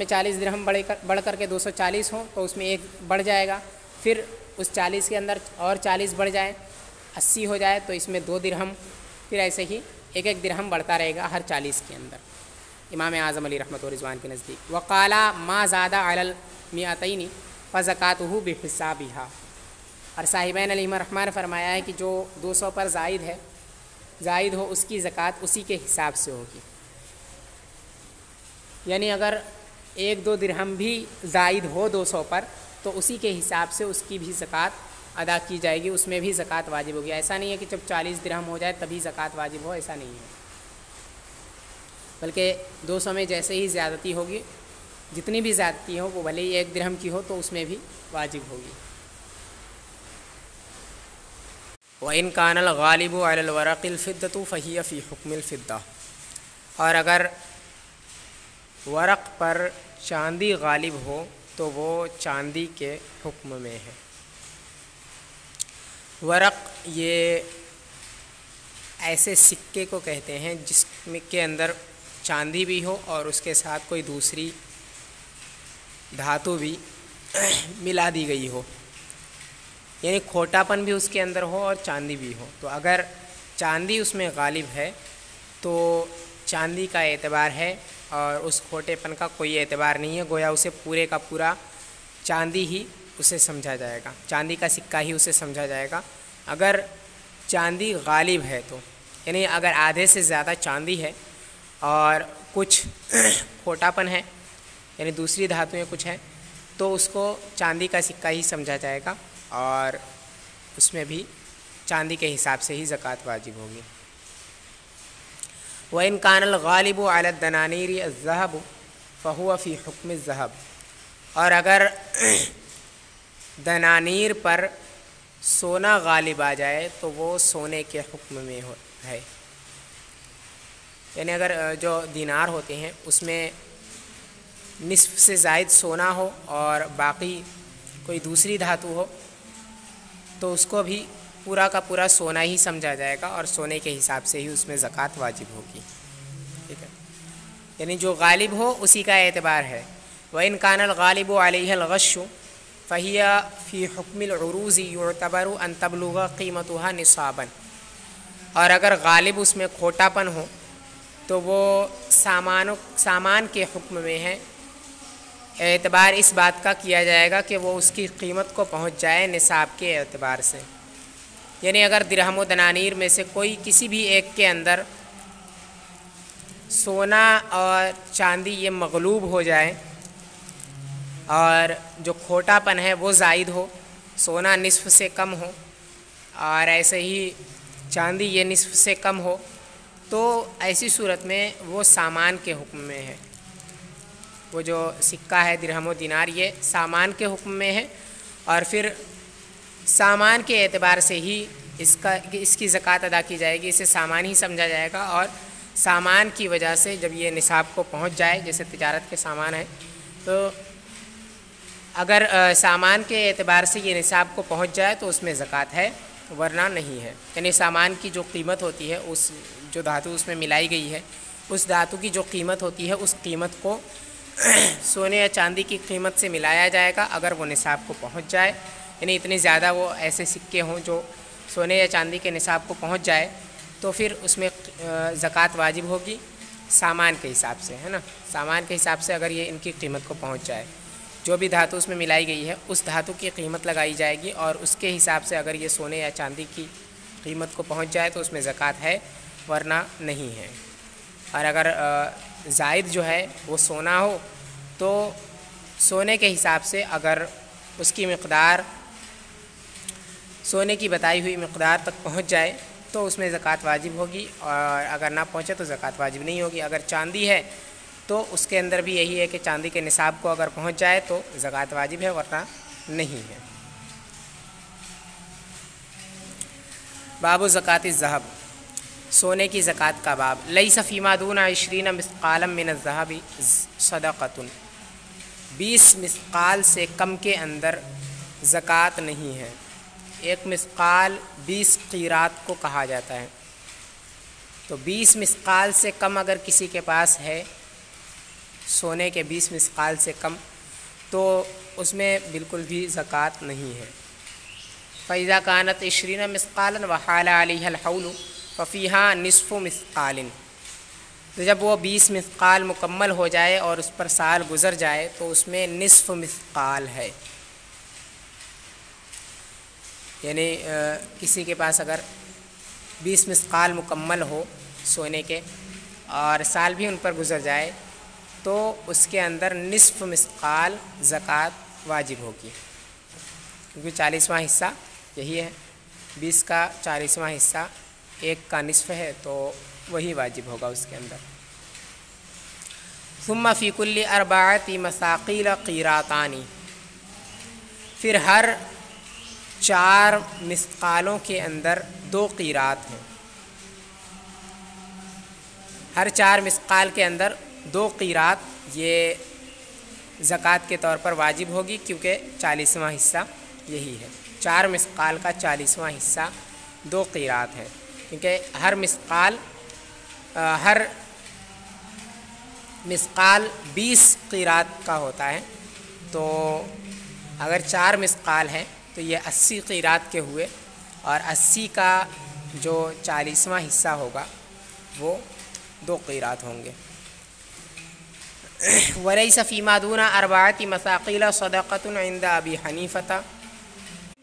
40 درہم بڑھ کر کے 240 ہوں تو اس میں 1 بڑھ جائے گا، پھر اس 40 کے اندر اور 40 بڑھ جائے 80 ہو جائے تو اس میں 2 درہم، پھر ایسے ہی 1 درہم بڑھتا رہے گا ہر 40 کے اندر امام اعظم علی رحمۃ و رضوان کے نزدیک۔ وقال ما زاد علی ال200 فزکاتہ بحسابها، اور صاحبین علیہ الرحمٰن نے فرمایا ہے کہ جو 200 پر زائد ہو اس کی زکوٰۃ اسی کے حساب سے ہوگی۔ یعنی اگر 1-2 درہم بھی زائد ہو 200 پر تو اسی کے حساب سے اس کی بھی زکوٰۃ ادا کی جائے گی، اس میں بھی زکوٰۃ واجب ہوگی۔ ایسا نہیں ہے کہ جب 40 درہم ہو جائے تبھی زکوٰۃ واجب ہو، ایسا نہیں ہے، بلکہ 200 میں جیسے ہی زیادتی ہوگی جتنی بھی زیادتی ہو وہ بھلے ہی 1 درہم کی ہو تو اس میں بھی واجب ہوگی۔ وَإِنْ كَانَ الْغَالِبُ عَلَى الْوَرَقِ الْفِضَّةُ فَهِيَ فِي حُكْمِ الْفِضَّةِ، اور اگر ورق پر چاندی غالب ہو تو وہ چاندی کے حکم میں ہے۔ ورق یہ ایسے سکے کو کہتے ہیں جس کے اندر چاندی بھی ہو اور اس کے ساتھ کوئی دوسری دھاتو بھی ملا دی گئی ہو، یعنی کھوٹا پن بھی اس کے اندر ہو اور چاندی بھی ہو۔ تو اگر چاندی اس میں غالب ہے تو چاندی کا اعتبار ہے اور اس کھوٹے پن کا کوئی اعتبار نہیں ہے، گویا اسے پورے کا پورا چاندی ہی اسے سمجھا جائے گا، چاندی کا سکہ ہی اسے سمجھا جائے گا۔ اگر چاندی غالب ہے تو یعنی اگر آدھے سے زیادہ چاندی ہے اور کچھ کھوٹا پن ہے یعنی دوسری دھاتویں کچھ ہیں تو اس کو چاندی کا سکہ ہی سمجھا جائے گا اور اس میں بھی چاندی کے حساب سے ہی زکوٰۃ واجب ہوگی۔ وَإِنْ كَانَ الْغَالِبُ عَلَى الدَّنَانِيرِ الذَّهَبُ فَهُوَ فِي حُكْمِ الذَّهَبِ، اور اگر دنانیر پر سونا غالب آ جائے تو وہ سونے کے حکم میں ہے، یعنی اگر جو دینار ہوتے ہیں اس میں نصف سے زائد سونا ہو اور باقی کوئی دوسری دھاتو ہو تو اس کو بھی پورا کا پورا سونا ہی سمجھا جائے گا اور سونے کے حساب سے ہی اس میں زکوٰۃ واجب ہوگی، ٹھیک ہے، یعنی جو غالب ہو اسی کا اعتبار ہے۔ وَإِنْ كَانَ الْغَالِبُ عَلَيْهِ الْغَشُّ فَهِيَ فِي حُكْمِ الْعُرُوزِ يُعْتَبَرُ أَن تَبْلُغَ قِيمَتُهَا نِصَابًا، اور اگر غالب اس میں کھوٹا پن ہو تو وہ سامان کے حکم میں ہے، اعتبار اس بات کا کیا جائے گا کہ وہ اس کی قیمت کو پہنچ جائے نصاب کے اعتبار سے، یعنی اگر درہم و دنانیر میں سے کوئی کسی بھی ایک کے اندر سونا اور چاندی یہ مغلوب ہو جائے اور جو کھوٹا پن ہے وہ زائد ہو، سونا نصف سے کم ہو اور ایسے ہی چاندی یہ نصف سے کم ہو، تو ایسی صورت میں وہ سامان کے حکم میں ہے، وہ جو سکہ ہے درہم و دینار یہ سامان کے حکم میں ہے اور پھر سامان کے اعتبار سے ہی اس کی زکوٰۃ ادا کی جائے گی، اسے سامان ہی سمجھا جائے گا اور سامان کی وجہ سے جب یہ نصاب کو پہنچ جائے، جیسے تجارت کے سامان ہے تو اگر سامان کے اعتبار سے یہ نصاب کو پہنچ جائے تو اس میں زکوٰۃ ہے ورنہ نہیں ہے، یعنی سامان کی جو قیمت ہوتی ہے اس جو دھاتو اس میں ملائی گئی ہے اس دھاتو کی جو قیمت ہوتی ہے اس قیمت کو سونے یا چاندی کی قیمت سے ملایا جائے گا اگر وہ نصاب کو پہنچ جائے، یعنی اتنے زیادہ وہ ایسے سکے ہوں جو سونے یا چاندی کے نصاب کو پہنچ جائے تو پھر اس میں زکوٰۃ واجب ہوگی سامان کے حساب سے، ہے نا، سامان کے حساب سے اگر یہ ان کی قیمت کو پہنچ جائے، جو بھی دھاتو اس میں ملائی گئی ہے اس دھاتو کی قیمت لگائی جائے گی اور اس کے حساب سے اگر یہ سونے یا چاندی کی قیمت کو پہنچ جائے تو اس میں زکوٰۃ ہے ورنہ نہیں ہے۔ اور اگر زائد جو ہے وہ سونا ہو تو سونے کے حساب سے اگر اس کی مقدار سونے کی بتائی ہوئی مقدار تک پہنچ جائے تو اس میں زکوٰۃ واجب ہوگی اور اگر نہ پہنچے تو زکوٰۃ واجب نہیں ہوگی۔ اگر چاندی ہے تو اس کے اندر بھی یہی ہے کہ چاندی کے نصاب کو اگر پہنچ جائے تو زکوٰۃ واجب ہے ورنہ نہیں ہے۔ باب زکوٰۃ الذہب، سونے کی زکوٰۃ کا باب۔ لیس فیما دون 20 مثقالا من الذہب صدقۃ، 20 مثقال سے کم کے اندر زکوٰۃ نہیں ہے۔ ایک مثقال 20 قیرات کو کہا جاتا ہے، تو 20 مثقال سے کم اگر کسی کے پاس ہے، سونے کے 20 مثقال سے کم، تو اس میں بالکل بھی زکوٰۃ نہیں ہے۔ فَإِذَا كَانَتْ 20 مثقالا وحال علیہ الحول ففیہا نصف مثقال، تو جب وہ 20 مثقال مکمل ہو جائے اور اس پر سال گزر جائے تو اس میں نصف مثقال ہے، یعنی کسی کے پاس اگر 20 مثقال مکمل ہو سونے کے اور سال بھی ان پر گزر جائے تو اس کے اندر نصف مثقال زکوٰۃ واجب ہوگی، کیونکہ 40واں حصہ یہی ہے، 20 کا 40واں حصہ 1 کا نصف ہے تو وہی واجب ہوگا اس کے اندر۔ ثم فی کل اربعۃ مساقیل قیراتانی، پھر ہر 4 مثقالوں کے اندر 2 قیرات ہیں، ہر 4 مثقال کے اندر 2 قیرات یہ زکوٰۃ کے طور پر واجب ہوگی، کیونکہ 40واں حصہ یہی ہے، 4 مثقال کا 40واں حصہ 2 قیرات ہیں، کیونکہ ہر مثقال 20 قیرات کا ہوتا ہے، تو اگر 4 مثقال ہیں تو یہ 80 قیرات کے ہوئے، اور 80 کا جو 40واں حصہ ہوگا وہ 2 قیرات ہوں گے۔ وَلَيْسَ فِيمَا دُونَ 4 مساقیل صدقۃ عند ابی حنیفۃ،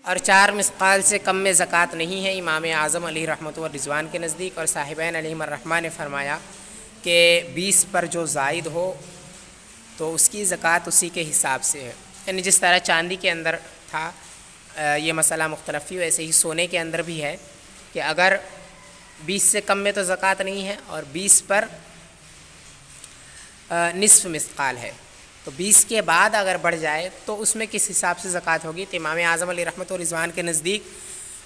اور 4 مثقال سے کم میں زکوٰۃ نہیں ہے امام اعظم علیہ رحمۃ و رضوان کے نزدیک، اور صاحبین علیہم الرحمہ نے فرمایا کہ 20 پر جو زائد ہو تو اس کی زکوٰۃ اسی کے حساب سے ہے، یعنی جس طرح چاندی کے اندر تھا یہ مسئلہ مختلف ہی، ویسے ہی سونے کے اندر بھی ہے کہ اگر 20 سے کم میں تو زکوٰۃ نہیں ہے، اور 20 پر نصف مثقال ہے، تو 20 کے بعد اگر بڑھ جائے تو اس میں کس حساب سے زکوٰۃ ہوگی؟ تو امام اعظم علیہ رحمۃ و رضوان کے نزدیک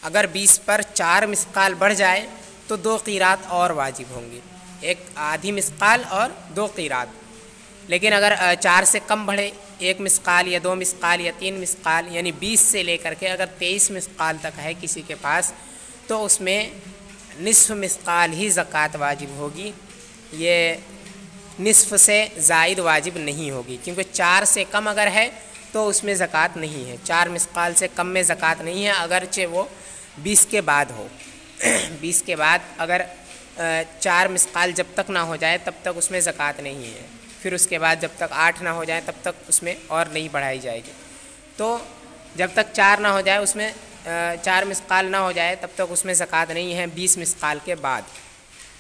اگر 20 پر 4 مثقال بڑھ جائے تو 2 قیرات اور واجب ہوں گی، ایک آدھی مثقال اور 2 قیرات، لیکن اگر 4 سے کم بڑھے، 1 مثقال یا 2 مثقال یا 3 مثقال، یعنی 20 سے لے کر کے اگر 23 مثقال تک ہے کسی کے پاس، تو اس میں نصف مثقال ہی زکوٰۃ واجب ہوگی، یہ نصف سے زائد واجب نہیں ہوگی، کیونکہ 4 سے کم اگر ہے تو اس میں زکوٰۃ نہیں ہے، 4 مثقال سے کم میں زکوٰۃ نہیں ہے، اگرچہ وہ 20 کے بعد ہو 20 کے بعد اگر 4 مثقال جب تک نہ ہو جائے تب تک اس میں زکوٰۃ نہیں ہے، پھر اس کے بعد جب تک 8 نہ ہو جائے تب تک اس میں اور نہیں بڑھائی جائے گی، تو جب تک 4 نہ ہو جائے اس میں 4 مثقال نہ ہو جائے تب تک اس میں زکوٰۃ نہیں ہے 20 مثقال کے بعد،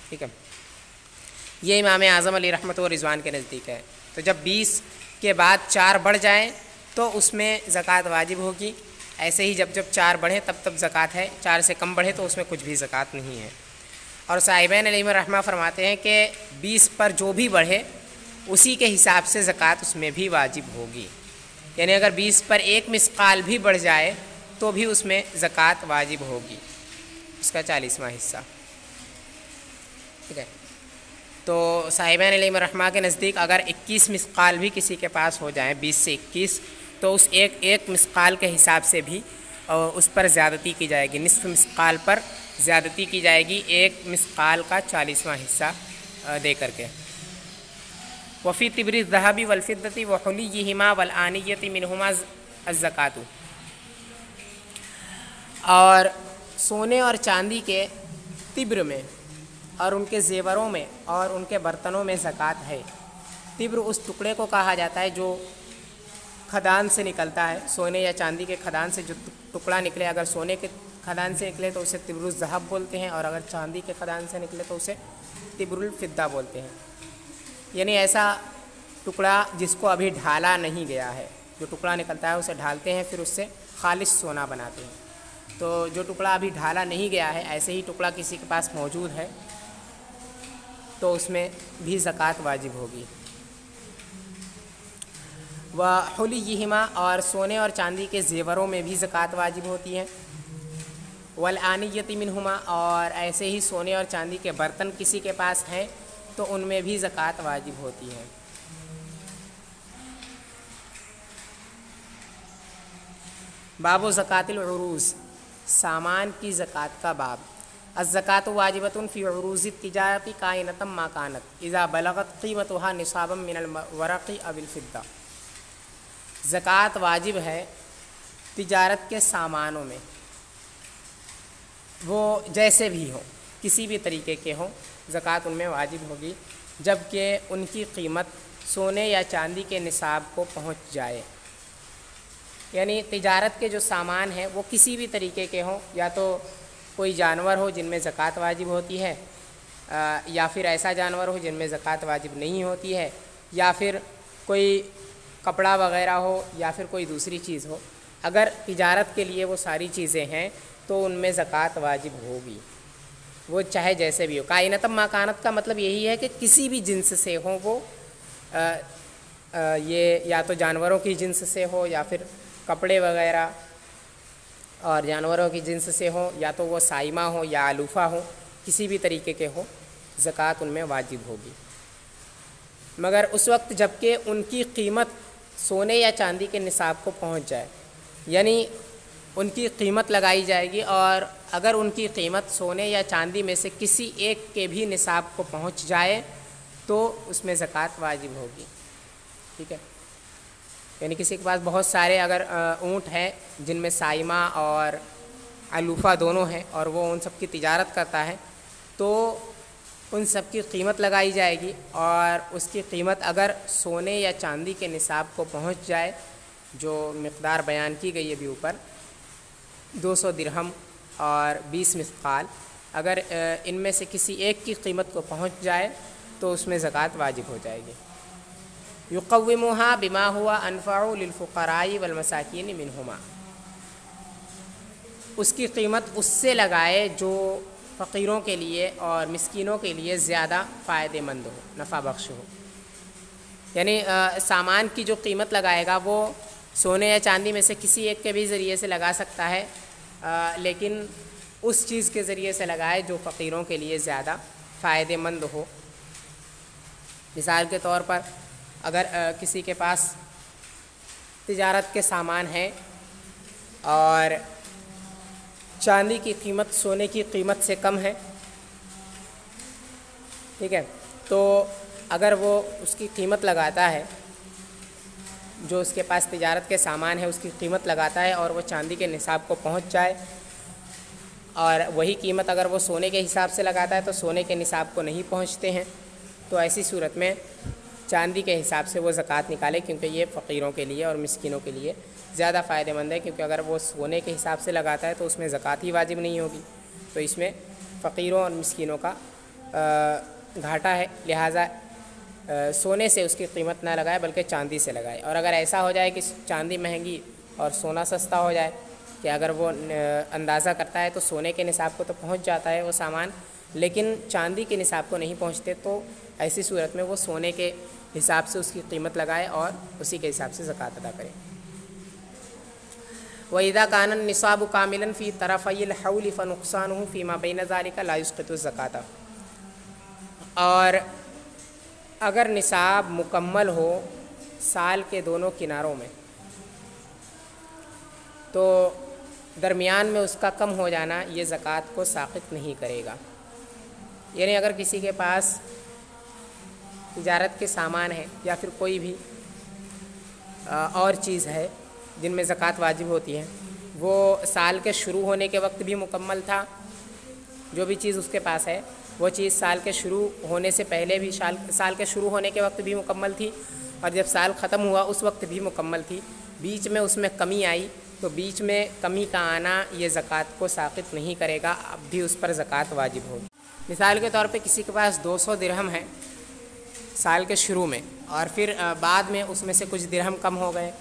ٹھیک ہے، یہ امام اعظم علیہ رحمۃ و رضوان کے نزدیک ہے۔ تو جب 20 کے بعد 4 بڑھ جائیں تو اس میں زکوٰۃ واجب ہوگی، ایسے ہی جب 4 بڑھیں تب زکوٰۃ ہے، 4 سے کم بڑھے تو اس میں کچھ بھی زکوٰۃ نہیں ہے۔ اور صاحبین علیہ الرحمہ فرماتے ہیں کہ 20 پر جو بھی بڑھے اسی کے حساب سے زکوٰۃ اس میں بھی واجب ہوگی، یعنی اگر 20 پر 1 مثقال بھی بڑھ جائے تو بھی اس میں زکوٰۃ واجب ہوگی، اس کا 40واں حصہ، ٹھیک ہے۔ تو صاحبین علیہ الرحمہ کے نزدیک اگر 21 مثقال بھی کسی کے پاس ہو جائیں، 20 سے 21، تو اس ایک مثقال کے حساب سے بھی اس پر زیادتی کی جائے گی، نصف مثقال پر زیادتی کی جائے گی 1 مثقال کا 40واں حصہ دے کر کے۔ وفی طبر الذهب والفضة وحلیہما والآنیۃ منہما الزکوٰۃ، اور سونے اور چاندی کے طبر میں اور ان کے زیوروں میں اور ان کے برتنوں میں زکوٰۃ ہے۔ طبر اس ٹکڑے کو کہا جاتا ہے جو کھدان سے نکلتا ہے، سونے یا چاندی کے کھدان سے جو ٹکڑا نکلے، اگر سونے کے کھدان سے نکلے تو اسے طبر الذهب بولتے ہیں، اور اگر چاندی کے کھدان سے نکلے تو اسے طبر الفضہ بولتے ہیں، یعنی ایسا ٹکڑا جس کو ابھی ڈھالا نہیں گیا ہے، جو ٹکڑا نکلتا ہے اسے ڈھالتے ہیں، پھر اس سے خالص سونا بناتے ہیں، تو جو ٹکڑا ابھی ڈھالا نہیں گیا ہے، ایسے ہی ٹکڑا کسی کے پاس موجود ہے تو اس میں بھی زکوٰۃ واجب ہوگی۔ وحلیہما، اور سونے اور چاندی کے زیوروں میں بھی زکوٰۃ واجب ہوتی ہے۔ والآنیۃ منہما، اور ایسے ہی سونے اور چاندی کے برتن کسی کے پاس ہیں تو ان میں بھی زکوٰۃ واجب ہوتی ہے۔ باب زکوٰۃ العروض، سامان کی زکوٰۃ کا باب۔ الزکوٰۃ واجبۃ فی عروض التجارۃ کائنۃ ما کانت اذا بلغت قیمتها نصابا من الورق او الفضہ، زکوٰۃ واجب ہے تجارت کے سامانوں میں، وہ جیسے بھی ہوں، کسی بھی طریقے کے ہوں، زکوٰۃ ان میں واجب ہوگی جب کہ ان کی قیمت سونے یا چاندی کے نصاب کو پہنچ جائے، یعنی تجارت کے جو سامان ہیں وہ کسی بھی طریقے کے ہوں، یا تو کوئی جانور ہو جن میں زکوٰۃ واجب ہوتی ہے، یا پھر ایسا جانور ہو جن میں زکوٰۃ واجب نہیں ہوتی ہے، یا پھر کوئی کپڑا وغیرہ ہو، یا پھر کوئی دوسری چیز ہو، اگر تجارت کے لیے وہ ساری چیزیں ہیں تو ان میں زکوٰۃ واجب ہوگی، وہ چاہے جیسے بھی ہو۔ کائنۃ ما کانت کا مطلب یہی ہے کہ کسی بھی جنس سے ہوں وہ، یہ یا تو جانوروں کی جنس سے ہو یا پھر کپڑے وغیرہ، اور جانوروں کی جنس سے ہو یا تو وہ سائمہ ہو یا علوفہ ہو، کسی بھی طریقے کے ہو، زکوٰۃ ان میں واجب ہوگی، مگر اس وقت جب کہ ان کی قیمت سونے یا چاندی کے نصاب کو پہنچ جائے، یعنی ان کی قیمت لگائی جائے گی، اور اگر ان کی قیمت سونے یا چاندی میں سے کسی ایک کے بھی نصاب کو پہنچ جائے تو اس میں زکوٰۃ واجب ہوگی، ٹھیک ہے۔ یعنی کسی کے پاس بہت سارے اگر اونٹ ہیں جن میں سائمہ اور علوفہ دونوں ہیں، اور وہ ان سب کی تجارت کرتا ہے، تو ان سب کی قیمت لگائی جائے گی، اور اس کی قیمت اگر سونے یا چاندی کے نصاب کو پہنچ جائے، جو مقدار بیان کی گئی ہے ابھی اوپر 200 درہم اور 20 مثقال، اگر ان میں سے کسی ایک کی قیمت کو پہنچ جائے تو اس میں زکوٰۃ واجب ہو جائے گی۔ یقومها بما ہوا انفع للفقراء والمساکین منہما، اس کی قیمت اس سے لگائے جو فقیروں کے لیے اور مسکینوں کے لیے زیادہ فائدہ مند ہو، نفع بخش ہو۔ یعنی سامان کی جو قیمت لگائے گا وہ سونے یا چاندی میں سے کسی ایک کے بھی ذریعے سے لگا سکتا ہے، لیکن اس چیز کے ذریعے سے لگائے جو فقیروں کے لیے زیادہ فائدہ مند ہو۔ مثال کے طور پر اگر کسی کے پاس تجارت کے سامان ہیں اور چاندی کی قیمت سونے کی قیمت سے کم ہے، ٹھیک ہے، تو اگر وہ اس کی قیمت لگاتا ہے، جو اس کے پاس تجارت کے سامان ہے اس کی قیمت لگاتا ہے اور وہ چاندی کے نصاب کو پہنچ جائے، اور وہی قیمت اگر وہ سونے کے حساب سے لگاتا ہے تو سونے کے نصاب کو نہیں پہنچتے ہیں، تو ایسی صورت میں چاندی کے حساب سے وہ زکوٰۃ نکالے، کیونکہ یہ فقیروں کے لیے اور مسکینوں کے لیے زیادہ فائدہ مند ہے، کیونکہ اگر وہ سونے کے حساب سے لگاتا ہے تو اس میں زکوٰۃ ہی واجب نہیں ہوگی، تو اس میں فقیروں اور مسکینوں کا گھاٹا ہے، لہٰذا سونے سے اس کی قیمت نہ لگائے بلکہ چاندی سے لگائے۔ اور اگر ایسا ہو جائے کہ چاندی مہنگی اور سونا سستا ہو جائے، کہ اگر وہ اندازہ کرتا ہے تو سونے کے نصاب کو تو پہنچ جاتا ہے وہ سامان، لیکن چاندی کے نصاب کو نہیں پہنچتے، تو ایسی صورت میں وہ سونے کے حساب سے اس کی قیمت لگائے اور اسی کے حساب سے زکوٰۃ ادا کرے۔ وَإِذَا كَانَ النِّصَابُ كَامِلًا فِي طَرَفَيِ الْحَوْلِ فَنُقْصَانُهُ فِي مَا بَيْنَ ذَلِكَ لَا يُسْقِطُ الزَّكَاةَ، اور اگر نصاب مکمل ہو سال کے دونوں کناروں میں، تو درمیان میں اس کا کم ہو جانا یہ زکوٰۃ کو ساقط نہیں کرے گا۔ یعنی اگر کسی کے پاس تجارت کے سامان ہے یا پھر کوئی بھی اور چیز ہے جن میں زکوٰۃ واجب ہوتی ہے، وہ سال کے شروع ہونے کے وقت بھی مکمل تھا، جو بھی چیز اس کے پاس ہے وہ چیز سال کے شروع ہونے سے پہلے بھی سال کے شروع ہونے کے وقت بھی مکمل تھی، اور جب سال ختم ہوا اس وقت بھی مکمل تھی، بیچ میں اس میں کمی آئی، تو بیچ میں کمی کا آنا یہ زکوٰۃ کو ساقط نہیں کرے گا، اب بھی اس پر زکوٰۃ واجب ہوگی۔ مثال کے طور پہ کسی کے پاس 200 درہم ہے سال کے شروع میں، اور پھر بعد میں اس میں سے کچھ درہم کم ہو گئے،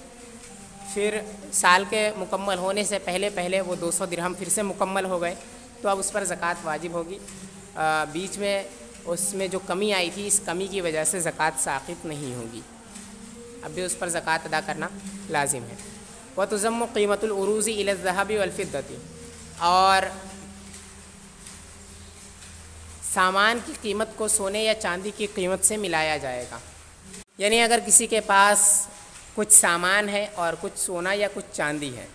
پھر سال کے مکمل ہونے سے پہلے وہ 200 درہم پھر سے مکمل ہو گئے، تو اب اس پر زکوٰۃ واجب ہوگی۔ بیچ میں اس میں جو کمی آئی تھی، اس کمی کی وجہ سے زکوٰۃ ساقط نہیں ہوگی، اب بھی اس پر زکوٰۃ ادا کرنا لازم ہے۔ وَتُضَمُّ قِيمَةُ الْعُرُوضِ إِلَى الذَّهَبِ وَالْفِضَّةِ، اور سامان کی قیمت کو سونے یا چاندی کی قیمت سے ملایا جائے گا۔ یعنی اگر کسی کے پاس کچھ سامان ہے اور کچھ سونا یا کچھ چاندی ہے،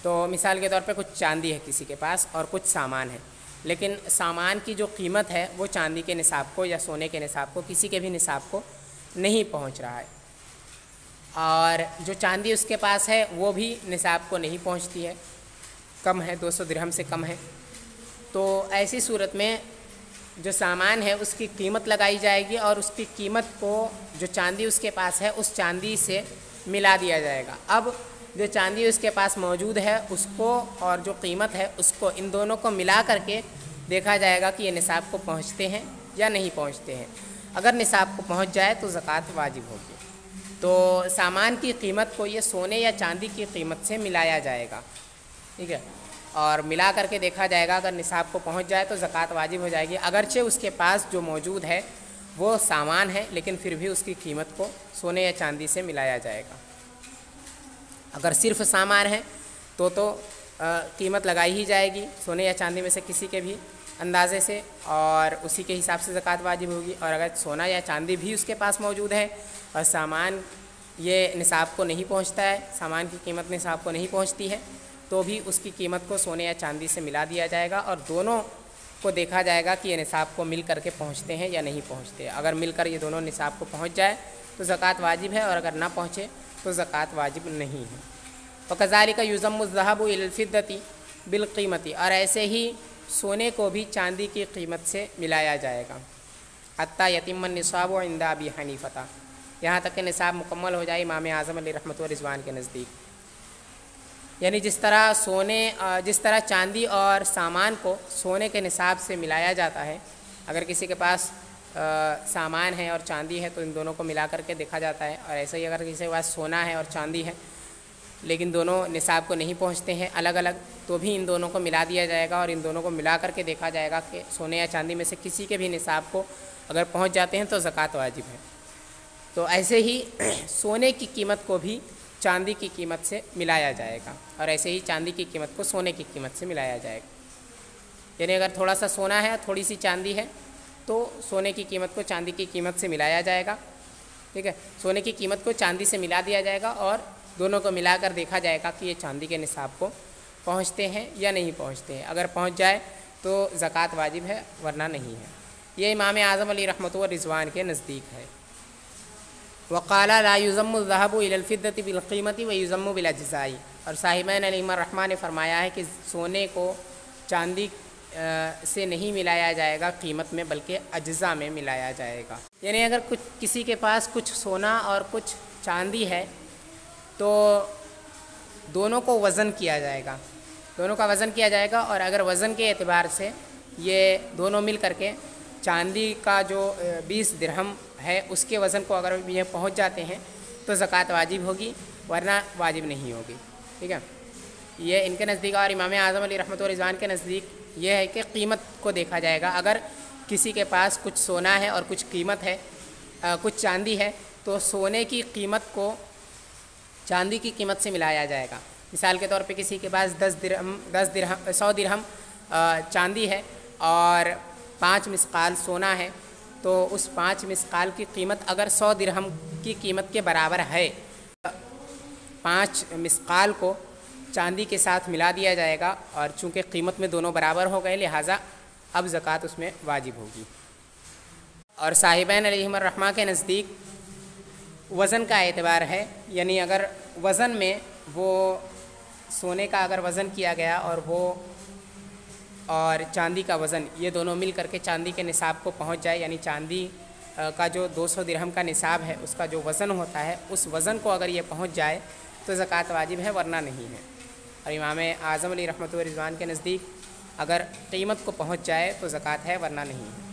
تو مثال کے طور پہ کچھ چاندی ہے کسی کے پاس اور کچھ سامان ہے، لیکن سامان کی جو قیمت ہے وہ چاندی کے نصاب کو یا سونے کے نصاب کو، کسی کے بھی نصاب کو نہیں پہنچ رہا ہے، اور جو چاندی اس کے پاس ہے وہ بھی نصاب کو نہیں پہنچتی ہے، کم ہے، 200 درہم سے کم ہے، تو ایسی صورت میں جو سامان ہے اس کی قیمت لگائی جائے گی، اور اس کی قیمت کو جو چاندی اس کے پاس ہے اس چاندی سے ملا دیا جائے گا۔ اب جو چاندی اس کے پاس موجود ہے اس کو اور جو قیمت ہے اس کو، ان دونوں کو ملا کر کے دیکھا جائے گا کہ یہ نصاب کو پہنچتے ہیں یا نہیں پہنچتے ہیں۔ اگر نصاب کو پہنچ جائے تو زکوٰۃ واجب ہوگی۔ تو سامان کی قیمت کو یہ سونے یا چاندی کی قیمت سے ملایا جائے گا، ٹھیک ہے، اور ملا کر کے دیکھا جائے گا، اگر نصاب کو پہنچ جائے تو زکوٰۃ واجب ہو جائے گی، اگرچہ اس کے پاس جو موجود ہے وہ سامان ہے لیکن پھر بھی اس کی قیمت کو سونے یا چاندی سے ملایا جائے گا۔ اگر صرف سامان ہے تو قیمت لگائی ہی جائے گی سونے یا چاندی میں سے کسی کے بھی اندازے سے، اور اسی کے حساب سے زکوٰۃ واجب ہوگی۔ اور اگر سونا یا چاندی بھی اس کے پاس موجود ہے اور سامان یہ نصاب کو نہیں پہنچتا ہے، سامان کی قیمت نصاب کو نہیں پہنچتی ہے، تو بھی اس کی قیمت کو سونے یا چاندی سے ملا دیا جائے گا، اور دونوں کو دیکھا جائے گا کہ یہ نصاب کو مل کر کے پہنچتے ہیں یا نہیں پہنچتے۔ اگر مل کر یہ دونوں نصاب کو پہنچ جائے تو زکوٰۃ واجب ہے، اور اگر نہ پہنچے تو زکوٰۃ واجب نہیں ہے۔ وَكَذَلِكَ يُضَمُّ الذَّهَبُ إِلَى الْفِضَّةِ بِالْقِيمَةِ، اور ایسے ہی سونے کو بھی چاندی کی قیمت سے ملایا جائے گا۔ حَتَّى يَتِمَّ النِّصَابُ عِنْدَ أَبِي حَنِيفَةَ، یہاں تک کہ نصاب مکمل ہو جائے امام اعظم علیہ رحمۃ و رضوان کے نزدیک۔ یعنی جس طرح چاندی اور سامان کو سونے کے نصاب سے ملایا جاتا ہے، اگر کسی کے پاس سامان ہے اور چاندی ہے تو ان دونوں کو ملا کر کے دیکھا جاتا ہے، اور ایسے ہی اگر کسی کے پاس سونا ہے اور چاندی ہے لیکن دونوں نصاب کو نہیں پہنچتے ہیں الگ الگ، تو بھی ان دونوں کو ملا دیا جائے گا، اور ان دونوں کو ملا کر کے دیکھا جائے گا کہ سونے یا چاندی میں سے کسی کے بھی نصاب کو اگر پہنچ جاتے ہیں تو زکوٰۃ واجب ہے۔ تو ایسے ہی سونے کی قیمت کو بھی چاندی کی قیمت سے ملایا جائے گا، اور ایسے ہی چاندی کی قیمت کو سونے کی قیمت سے ملایا جائے گا۔ یعنی اگر تھوڑا سا سونا ہے تھوڑی سی چاندی ہے تو سونے کی قیمت کو چاندی کی قیمت سے ملایا جائے گا، ٹھیک ہے، سونے کی قیمت کو چاندی سے ملا دیا جائے گا، اور دونوں کو ملا کر دیکھا جائے گا کہ یہ چاندی کے نصاب کو پہنچتے ہیں یا نہیں پہنچتے ہیں۔ اگر پہنچ جائے تو زکوٰۃ واجب ہے، ورنہ نہیں ہے۔ یہ امام اعظم علیہ رحمۃ و رضوان کے نزدیک ہے۔ وقال لا يضم الذهب الى الفضة بالقیمت ويضم بالاجزاء، اور صاحبین علیہم الرحمہ نے فرمایا ہے کہ سونے کو چاندی سے نہیں ملایا جائے گا قیمت میں، بلکہ اجزاء میں ملایا جائے گا۔ یعنی اگر کسی کے پاس کچھ سونا اور کچھ چاندی ہے تو دونوں کو وزن کیا جائے گا، دونوں کا وزن کیا جائے گا، اور اگر وزن کے اعتبار سے یہ دونوں مل کر کے چاندی کا جو 20 درہم ہے اس کے وزن کو اگر یہ پہنچ جاتے ہیں تو زکوٰۃ واجب ہوگی، ورنہ واجب نہیں ہوگی، ٹھیک ہے۔ یہ ان کے نزدیک، اور امام اعظم علیہ رحمۃ و رضوان کے نزدیک یہ ہے کہ قیمت کو دیکھا جائے گا۔ اگر کسی کے پاس کچھ سونا ہے اور کچھ قیمت ہے، کچھ چاندی ہے، تو سونے کی قیمت کو چاندی کی قیمت سے ملایا جائے گا۔ مثال کے طور پہ کسی کے پاس 100 درہم چاندی ہے اور 5 مثقال سونا ہے، تو اس 5 مثقال کی قیمت اگر 100 درہم کی قیمت کے برابر ہے، 5 مثقال کو چاندی کے ساتھ ملا دیا جائے گا، اور چونکہ قیمت میں دونوں برابر ہو گئے لہٰذا اب زکوٰۃ اس میں واجب ہوگی۔ اور صاحبین علیہم الرحمہ کے نزدیک وزن کا اعتبار ہے، یعنی اگر وزن میں وہ سونے کا اگر وزن کیا گیا اور چاندی کا وزن یہ دونوں مل کر کے چاندی کے نصاب کو پہنچ جائے، یعنی چاندی کا جو 200 درہم کا نصاب ہے اس کا جو وزن ہوتا ہے اس وزن کو اگر یہ پہنچ جائے تو زکوٰۃ واجب ہے، ورنہ نہیں ہے۔ اور امام اعظم علیہ رحمۃ و رضوان کے نزدیک اگر قیمت کو پہنچ جائے تو زکوٰۃ ہے، ورنہ نہیں ہے۔